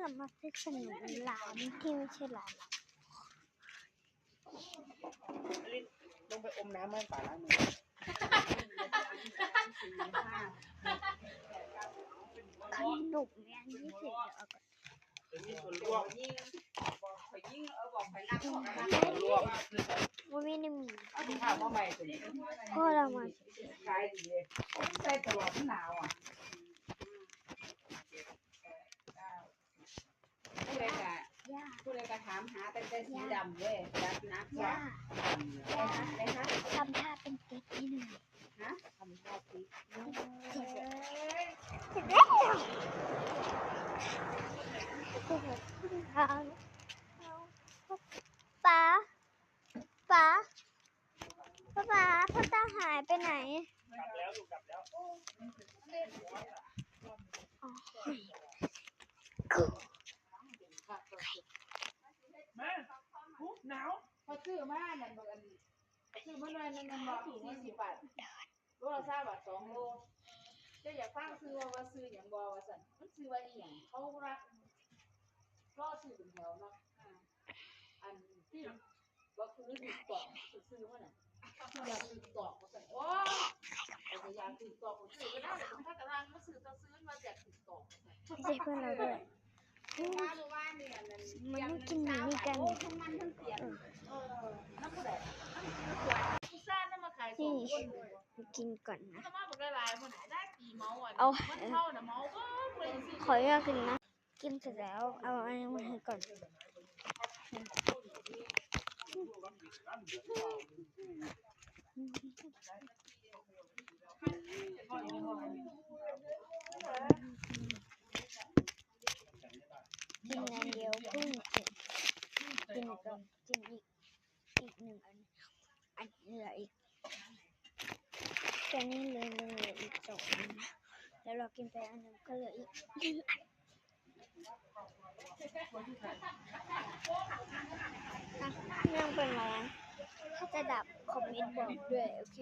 เรามาซื้อขนมร้านที่ไม่ใช่ร้านเราลงไปอมน้ำมันป่าล้างมือขนมเนี่ย20 เดี๋ยวเอาก่อน มีส่วนร่วม ร่วมมันไม่ได้มี ข้าวใหม่สิ พ่อเรามา ขายดีเลยใส่ตลอดหนาวอ่ะผู้ใดก็ถามหาแต่สีดำเว้ยจัดนัก ย่า เลยฮะ ทำท่าเป็นติ๊กให้หน่อย ฮะทำท่าสิ เสร็จแล้วป๊าป๊าป๊าป๊าพ่อตาหายไปไหน กลับแล้วลูกกลับแล้วมาหนาวพอซื้อมาเนี่ยซื้อมาหน่อยนึงมันบอก40 บาทโลละ3 บาท2 โลจะอยากฟังซื้อว่าซื้ออย่างบอว่าสั่นมันซื้อว่าอีหยังเขารักรอซื้อเป็นแถวเนาะอันที่ว่าคือติดต่อซื้อว่าน่ะอยากติดต่อว่าสั่นโอ้อยากติดต่อผมซื้อก็ได้แต่ถ้ากระทั่งมาซื้อต้องซื้อมาจากติดต่อ พี่เจ๊เพื่อนเราด้วยมันต้องกินหมี่กันนี่กินก่อนนะเอาขออนุญาตกินนะกินเสร็จแล้วเอาอันนี้มาให้ก่อนกินอันเดียวเพิ่งกินก็กินอีก1 อันเหลืออีกตัวนี้เหลืออีก2 อันนะแล้วเรากินไปอันนึงก็เหลืออีก1 อันยังเป็นไรถ้าจะดับคอมเมนต์บอกด้วยโอเค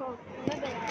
ก็ไม่เป็นไร